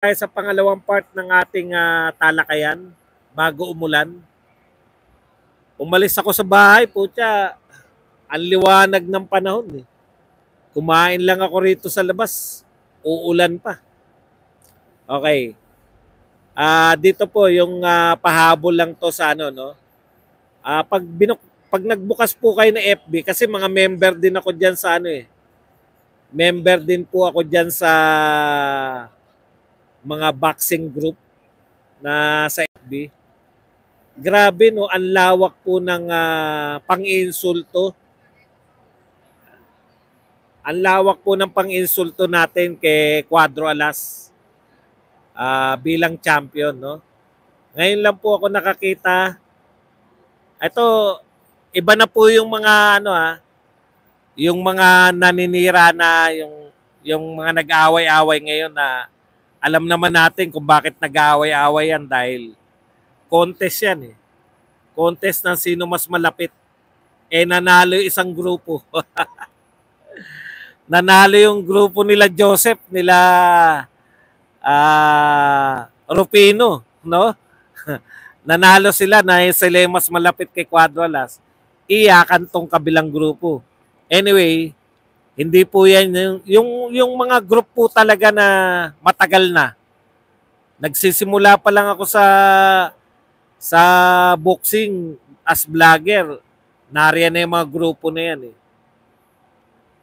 Tayo sa pangalawang part ng ating talakayan bago umulan. Umalis ako sa bahay, putya, ang liwanag ng panahon eh. Kumain lang ako rito sa labas, uulan pa. Okay. Dito po yung pahabol lang to sa ano no. Pag nagbukas po kayo ng FB kasi mga member din ako diyan sa ano eh. Member din po ako diyan sa mga boxing group na sa FB. Grabe no, ang lawak po ng pang-insulto. Ang lawak po ng pang-insulto natin kay Cuadro Alas bilang champion, no? Ngayon lang po ako nakakita. Ito, iba na po yung mga yung mga naninira na yung mga nag-aaway-away ngayon na alam naman natin kung bakit nag-aaway-away yan dahil contest yan eh. Contest ng sino mas malapit. Nanalo yung isang grupo. Nanalo yung grupo nila Joseph, nila Rufino, no? Nanalo sila na sila mas malapit kay Cuadro Alas. Iyakan tong kabilang grupo. Anyway, hindi po yan yung mga group po talaga na matagal na. Nagsisimula pa lang ako sa boxing as vlogger. Nariyan na yung mga grupo na yan eh.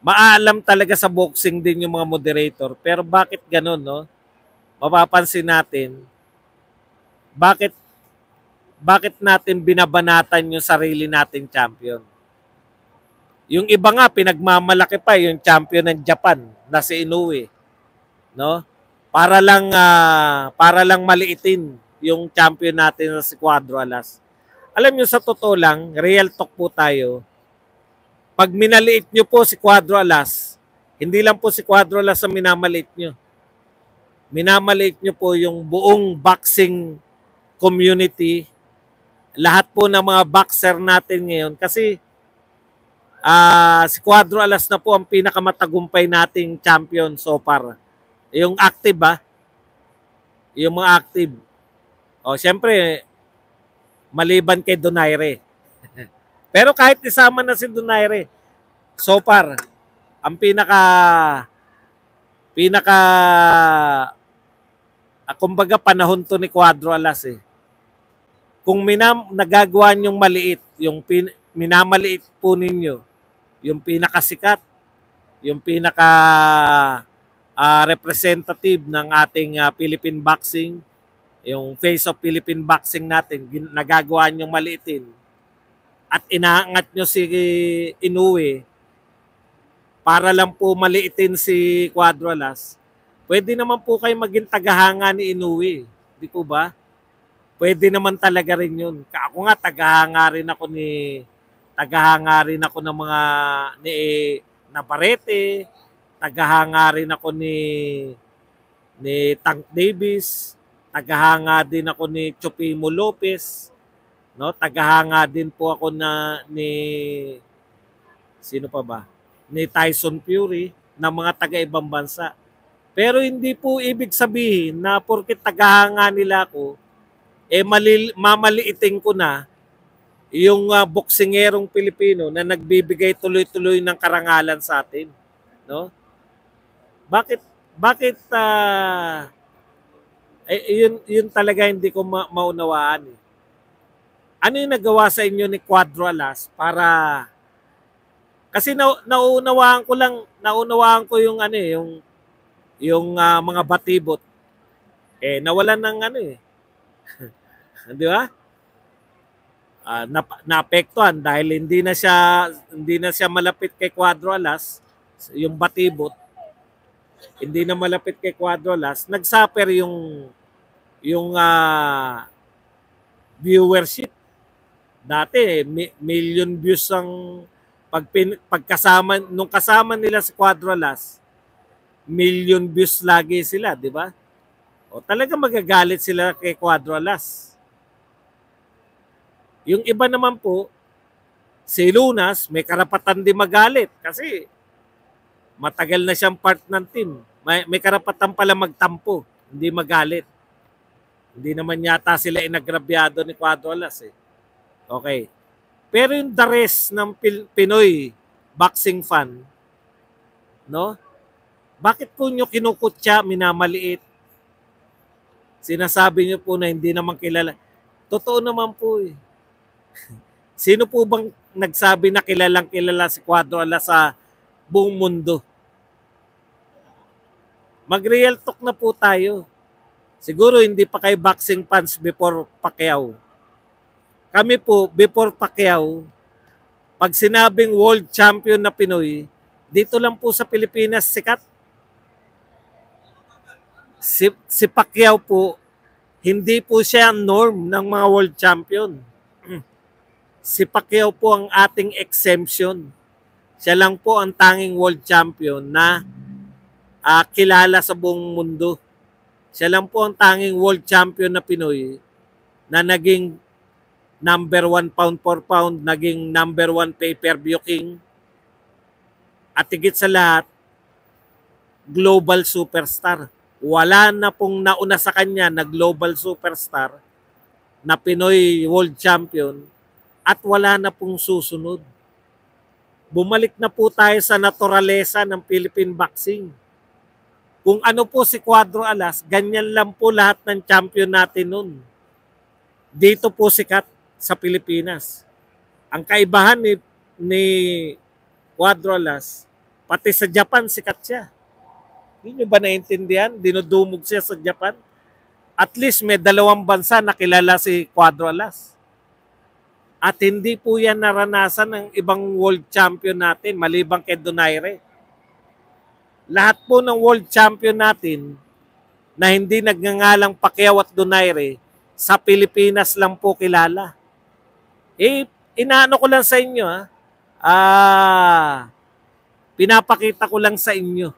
Maalam talaga sa boxing din yung mga moderator. Pero bakit ganun, no? Mapapansin natin, bakit natin binabanatan yung sarili nating champion? Yung iba nga, pinagmamalaki pa yung champion ng Japan na si Inoue. No? Para lang maliitin yung champion natin na si Cuadro Alas. Alam nyo, sa totoo lang, real talk po tayo, pag minaliit nyo po si Cuadro Alas, hindi lang po si Cuadro Alas ang minamaliit nyo. Minamaliit nyo po yung buong boxing community, lahat po ng mga boxer natin ngayon. Kasi si Cuadro Alas na po ang pinakamatagumpay nating champion so far. Yung active yung mga active. O, syempre, maliban kay Donaire. Pero kahit isama na si Donaire, so far, ang kumbaga panahon to ni Cuadro Alas eh. Kung nagagawa niyong maliit, yung minamaliit po ninyo, yung pinakasikat, yung pinaka representative ng ating Philippine boxing, yung face of Philippine boxing natin, nagagawa niyong maliitin at inaangat nyo si Inoue para lang po maliitin si Cuadro Alas, pwede naman po kayo maging tagahanga ni Inoue. Di po ba? Pwede naman talaga rin yun. Ako nga, tagahanga rin ako ng mga ni Navarrete, tagahanga rin ako ni Tank Davis, tagahanga din ako ni Chupimo Lopez, no? Tagahanga din po ako ni sino pa ba? Ni Tyson Fury, ng mga taga-ibang bansa. Pero hindi po ibig sabihin na porket tagahanga nila ako, mamaliitin ko na yung boksingerong Pilipino na nagbibigay tuloy-tuloy ng karangalan sa atin. No? Bakit yun talaga hindi ko maunawaan eh. Ano yung nagawa sa inyo ni Cuadro Alas para kasi naunawaan ko yung mga batibot nawalan ng di ba? Naapektuhan dahil hindi na siya malapit kay Cuadro Alas, yung batibot. Hindi na malapit kay Cuadro Alas, nagsuffer yung viewership. Dati million views ang nung kasama nila si Cuadro Alas, million views lagi sila, di ba? O talaga magagalit sila kay Cuadro Alas. Yung iba naman po, si Lunas, may karapatan din magalit kasi matagal na siyang part ng team. May karapatan pala magtampo. Hindi magalit. Hindi naman yata sila inagrabyado ni Quadrolas eh. Okay. Pero yung the rest ng Pinoy boxing fan, no? Bakit po nyo kinukutya, minamaliit? Sinasabi nyo po na hindi naman kilala. Totoo naman po eh. Sino po bang nagsabi na kilalang kilala si Quadrolas sa buong mundo? Mag-real talk na po tayo. Siguro hindi pa kayo boxing fans before Pacquiao. Kami po, before Pacquiao, pag sinabing world champion na Pinoy, dito lang po sa Pilipinas sikat. Si Pacquiao po, hindi po siya ang norm ng mga world champion. Si Pacquiao po ang ating exemption. Siya lang po ang tanging world champion na kilala sa buong mundo. Siya lang po ang tanging world champion na Pinoy na naging number 1 pound for pound, naging number 1 pay-per-view king. At higit sa lahat, global superstar. Wala na pong nauna sa kanya na global superstar na Pinoy world champion at wala na pong susunod. Bumalik na po tayo sa naturalesa ng Philippine boxing. Kung ano po si Quadrolas, ganyan lang po lahat ng champion natin nun. Dito po sikat sa Pilipinas. Ang kaibahan ni Quadrolas, pati sa Japan sikat siya. Hindi nyo ba naintindihan? Dinudumog siya sa Japan. At least may 2 bansa na kilala si Quadrolas. At hindi po yan naranasan ng ibang world champion natin, malibang kay Donaire. Lahat po ng world champion natin na hindi nagngangalang Pacquiao at Donaire, sa Pilipinas lang po kilala. Inaano ko lang sa inyo, pinapakita ko lang sa inyo,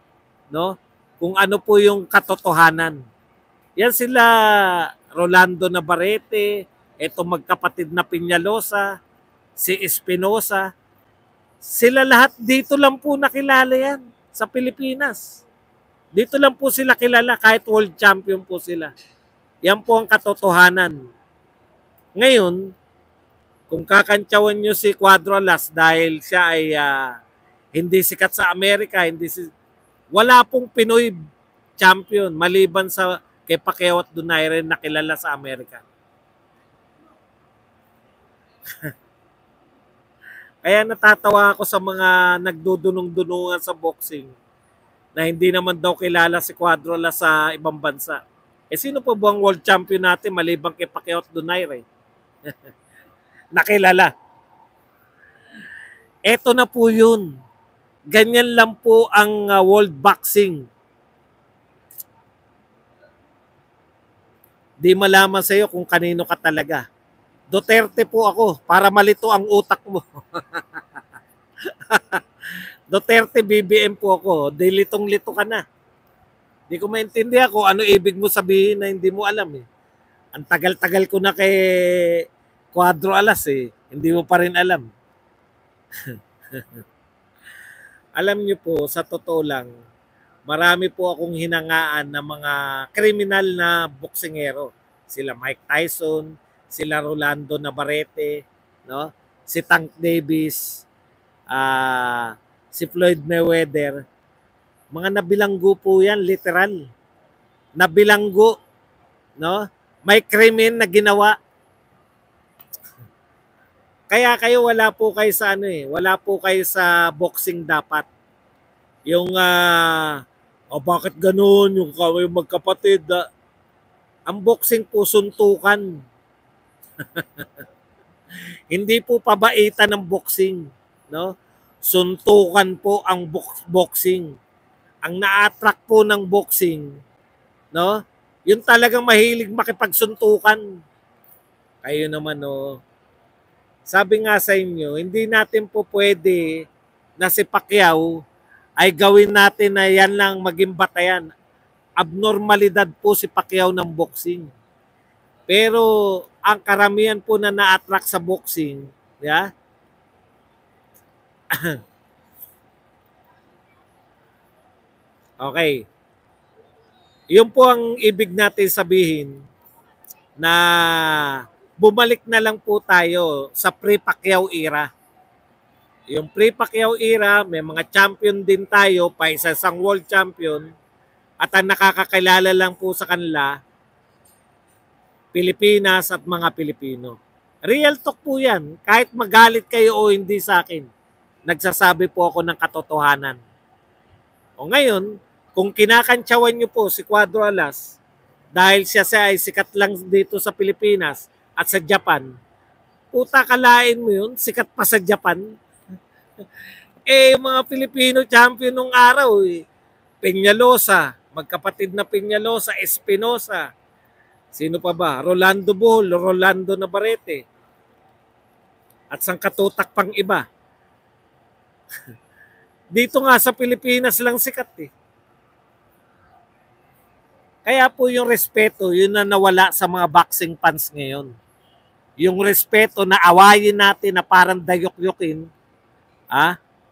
no? Kung ano po yung katotohanan. Yan sila Rolando Navarrete, eto magkapatid na Peñalosa, si Espinosa. Sila lahat dito lang po nakilala yan sa Pilipinas. Dito lang po sila kilala kahit world champion po sila. Yan po ang katotohanan. Ngayon, kung kakantsawan nyo si Quadrolas dahil siya ay hindi sikat sa Amerika, wala pong Pinoy champion maliban sa kay Pacquiao at Donaire na kilala sa Amerika. Kaya natatawa ako sa mga nagdudunong-dunungan sa boxing na hindi naman daw kilala si Quadrolas sa ibang bansa. Sino po ba ang world champion natin maliban kay Pacquiao at Donaire? Nakilala. Eto na po yun. Ganyan lang po ang world boxing. Di malaman sa'yo kung kanino ka talaga. Duterte po ako para malito ang utak mo. Duterte BBM po ako. Di litong-lito ka na. Di ko maintindihan kung ano ibig mo sabihin na hindi mo alam eh. Ang tagal-tagal ko na kay Quadrolas eh. Hindi mo pa rin alam. Alam niyo po, sa totoo lang, marami po akong hinangaan ng mga kriminal na boksingero. Sila Mike Tyson, sila Rolando Navarrete, no? Si Tank Davis, si Floyd Mayweather. Mga nabilanggo po yan, literal. Nabilanggo, no? May krimen na ginawa. Kaya kayo wala po kayo sa wala po kayo sa boxing dapat. Yung bakit ganoon yung kayo magkapatid? Ang boxing po suntukan. Hindi po pabaitan ng boxing, no? Suntukan po ang boxing. Ang na-attract po ng boxing, no? Yung talagang mahilig makipagsuntukan. Kayo naman, no? Sabi nga sa inyo, hindi natin po pwede na si Pacquiao ay gawin natin na yan lang maging batayan. Abnormalidad po si Pacquiao ng boxing. Pero ang karamihan po na na-attract sa boxing, yeah? Okay. Yun po ang ibig natin sabihin na bumalik na lang po tayo sa pre-Pacquiao era. Yung pre-Pacquiao era, may mga champion din tayo, pa isang world champion, at ang nakakakilala lang po sa kanila, Pilipinas at mga Pilipino. Real talk po yan. Kahit magalit kayo o hindi sa akin, nagsasabi po ako ng katotohanan. O ngayon, kung kinakantsawan nyo po si Cuadro Alas, dahil siya ay sikat lang dito sa Pilipinas at sa Japan, puta kalain mo yun, sikat pa sa Japan. Yung mga Pilipino champion nung araw, Peñalosa, magkapatid na Peñalosa, Espinosa, sino pa ba? Rolando Bohol, Rolando Navarrete, at sangkatutak pang iba. Dito nga sa Pilipinas lang sikat eh. Kaya po yung respeto, yun na nawala sa mga boxing fans ngayon. Yung respeto na awayin natin na parang dayok-yokin,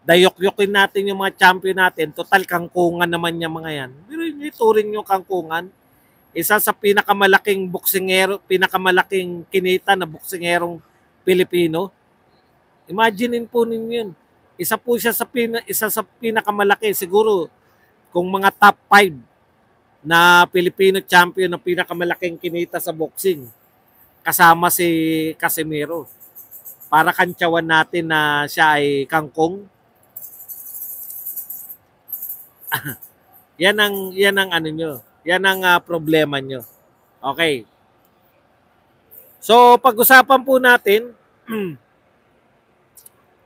dayok-yokin natin yung mga champion natin, total kangkungan naman yung mga yan. Pero ituring yung kangkungan, isa sa pinakamalaking boksingero, pinakamalaking kinita na boksingerong Pilipino. Imaginein po ninyo yun. Isa po siya isa sa pinakamalaki, siguro kung mga top 5 na Filipino champion na pinakamalaking kinita sa boxing. Kasama si Casimiro. Para kantsawan natin na siya ay kangkong. yan ang ano nyo. Yan ang problema nyo. Okay. So, pag-usapan po natin